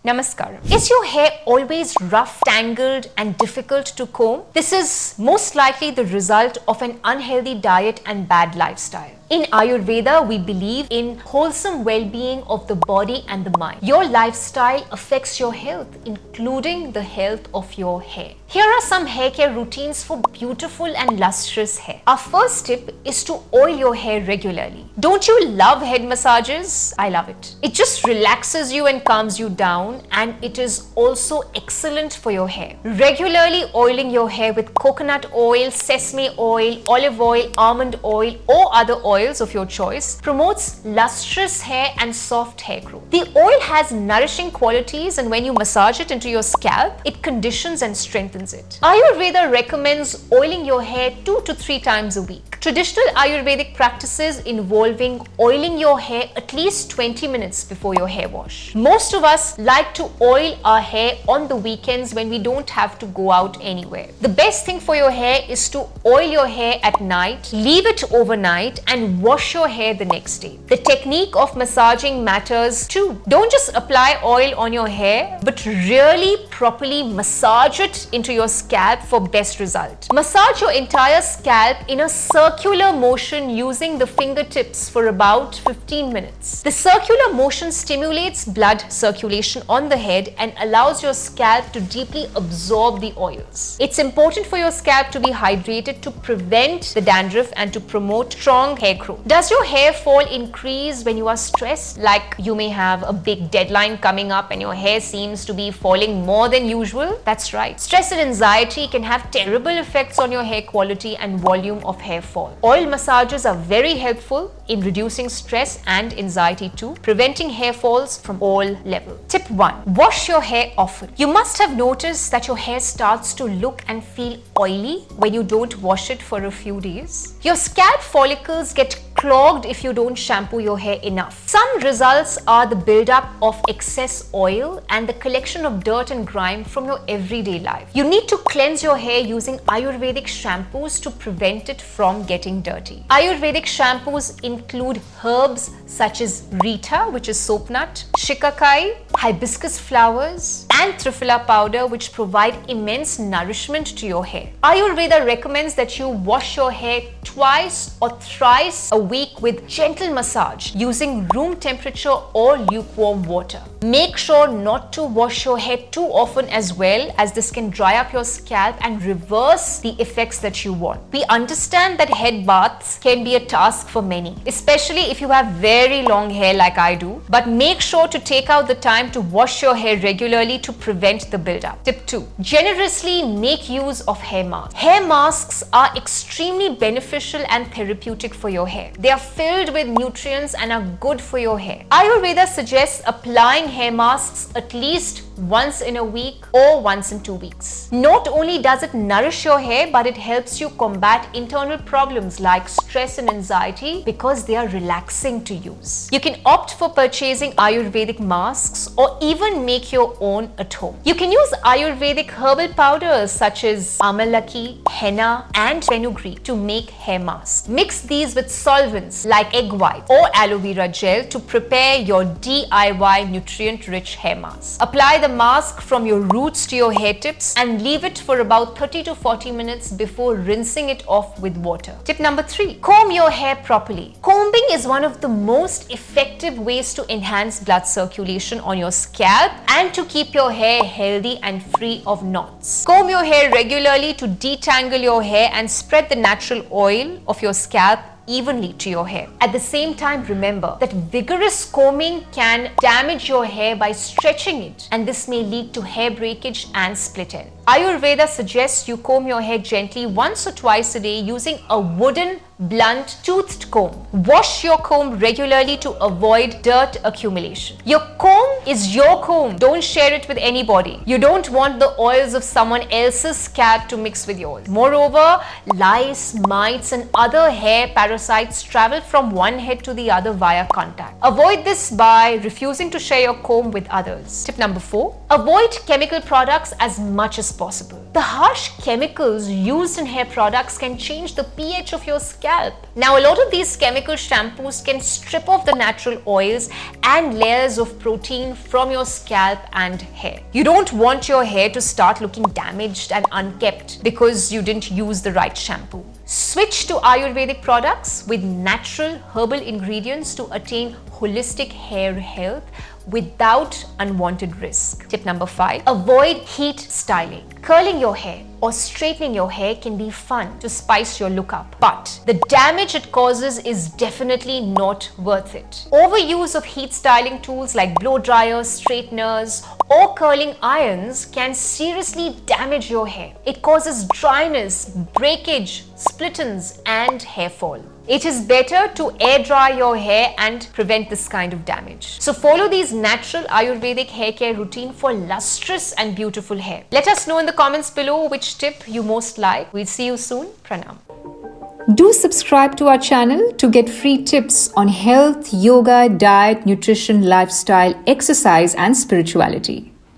Namaskaram. Is your hair always rough, tangled and difficult to comb? This is most likely the result of an unhealthy diet and bad lifestyle. In Ayurveda, we believe in wholesome well-being of the body and the mind. Your lifestyle affects your health, including the health of your hair. Here are some hair care routines for beautiful and lustrous hair. Our first tip is to oil your hair regularly. Don't you love head massages? I love it. It just relaxes you and calms you down, and it is also excellent for your hair. Regularly oiling your hair with coconut oil, sesame oil, olive oil, almond oil or other oils of your choice promotes lustrous hair and soft hair growth. The oil has nourishing qualities, and when you massage it into your scalp, it conditions and strengthens it. Ayurveda recommends oiling your hair 2 to 3 times a week. Traditional Ayurvedic practices involving oiling your hair at least 20 minutes before your hair wash. Most of us like to oil our hair on the weekends when we don't have to go out anywhere. The best thing for your hair is to oil your hair at night, leave it overnight and wash your hair the next day. The technique of massaging matters too. Don't just apply oil on your hair, but really properly massage it into your scalp for best result. Massage your entire scalp in a circular motion using the fingertips for about 15 minutes. The circular motion stimulates blood circulation on the head and allows your scalp to deeply absorb the oils. It's important for your scalp to be hydrated to prevent the dandruff and to promote strong hair growth. Does your hair fall increase when you are stressed? Like you may have a big deadline coming up and your hair seems to be falling more than usual? That's right. Stress and anxiety can have terrible effects on your hair quality and volume of hair fall. Oil massages are very helpful in reducing stress and anxiety too, preventing hair falls from all levels. Tip 1. Wash your hair often. You must have noticed that your hair starts to look and feel oily when you don't wash it for a few days. Your scalp follicles get clogged if you don't shampoo your hair enough. Some results are the buildup of excess oil and the collection of dirt and grime from your everyday life. You need to cleanse your hair using Ayurvedic shampoos to prevent it from getting dirty. Ayurvedic shampoos include herbs such as Rita, which is soap nut, shikakai, hibiscus flowers, and triphala powder, which provide immense nourishment to your hair. Ayurveda recommends that you wash your hair twice or thrice a week with gentle massage using room temperature or lukewarm water. Make sure not to wash your hair too often as well, as this can dry up your scalp and reverse the effects that you want. We understand that head baths can be a task for many, especially if you have very long hair like I do, but make sure to take out the time to wash your hair regularly to prevent the buildup. Tip 2. Generously make use of hair masks. Hair masks are extremely beneficial and therapeutic for your hair. They are filled with nutrients and are good for your hair. Ayurveda suggests applying hair masks at least once in a week or once in 2 weeks. Not only does it nourish your hair, but it helps you combat internal problems like stress and anxiety because they are relaxing to use. You can opt for purchasing Ayurvedic masks or even make your own at home. You can use Ayurvedic herbal powders such as amalaki, henna and fenugreek to make hair masks. Mix these with solvents like egg white or aloe vera gel to prepare your DIY nutrient-rich hair mask. Apply the mask from your roots to your hair tips and leave it for about 30 to 40 minutes before rinsing it off with water. Tip number 3. Comb your hair properly. Combing is one of the most effective ways to enhance blood circulation on your scalp and to keep your hair healthy and free of knots. Comb your hair regularly to detangle your hair and spread the natural oil of your scalp evenly to your hair. At the same time, remember that vigorous combing can damage your hair by stretching it, and this may lead to hair breakage and split end. Ayurveda suggests you comb your hair gently once or twice a day using a wooden blunt toothed comb. Wash your comb regularly to avoid dirt accumulation. Your comb is your comb. Don't share it with anybody. You don't want the oils of someone else's scalp to mix with yours. Moreover, lice, mites and other hair parasites travel from one head to the other via contact. Avoid this by refusing to share your comb with others. Tip number 4. Avoid chemical products as much as possible. The harsh chemicals used in hair products can change the pH of your scalp scalp. Now, a lot of these chemical shampoos can strip off the natural oils and layers of protein from your scalp and hair. You don't want your hair to start looking damaged and unkempt because you didn't use the right shampoo. Switch to Ayurvedic products with natural herbal ingredients to attain holistic hair health without unwanted risk. Tip number 5, avoid heat styling. Curling your hair or straightening your hair can be fun to spice your look up, but the damage it causes is definitely not worth it. Overuse of heat styling tools like blow dryers, straighteners, or curling irons can seriously damage your hair. It causes dryness, breakage, split ends, and hair fall. It is better to air dry your hair and prevent this kind of damage. So follow these natural Ayurvedic hair care routine for lustrous and beautiful hair. Let us know in the comments below which tip you most like. We'll see you soon. Pranam. Do subscribe to our channel to get free tips on health, yoga, diet, nutrition, lifestyle, exercise, and spirituality.